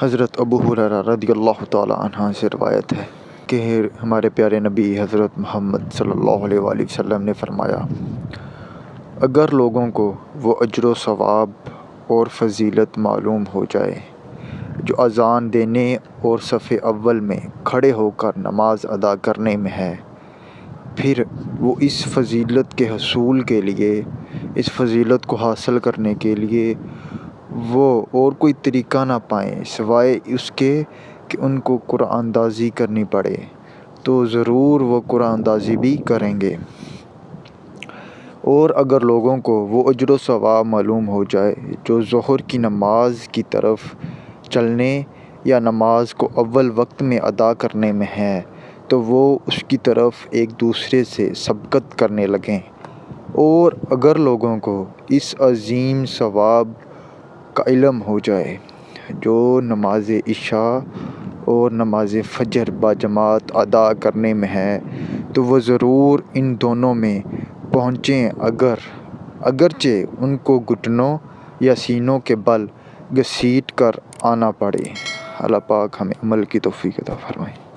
حضرت ابو ہریرہ رضی اللہ تعالیٰ عنہ سے روایت ہے کہ ہمارے پیارے نبی حضرت محمد صلی اللہ علیہ وآلہ وسلم نے فرمایا، اگر لوگوں کو وہ اجر و ثواب اور فضیلت معلوم ہو جائے جو اذان دینے اور صف اول میں کھڑے ہو کر نماز ادا کرنے میں ہے، پھر وہ اس فضیلت کے حصول کے لیے، اس فضیلت کو حاصل کرنے کے لیے وہ اور کوئی طریقہ نہ پائیں سوائے اس کے کہ ان کو قرآن اندازی کرنی پڑے، تو ضرور وہ قرآن اندازی بھی کریں گے۔ اور اگر لوگوں کو وہ اجر و ثواب معلوم ہو جائے جو ظہر کی نماز کی طرف چلنے یا نماز کو اول وقت میں ادا کرنے میں ہے، تو وہ اس کی طرف ایک دوسرے سے سبقت کرنے لگیں۔ اور اگر لوگوں کو اس عظیم ثواب کا علم ہو جائے جو نماز عشاء اور نماز فجر باجماعت ادا کرنے میں ہے، تو وہ ضرور ان دونوں میں پہنچیں، اگرچہ ان کو گھٹنوں یا سینوں کے بل گھسیٹ کر آنا پڑے۔ اللہ پاک ہمیں عمل کی توفیق عطا فرمائے۔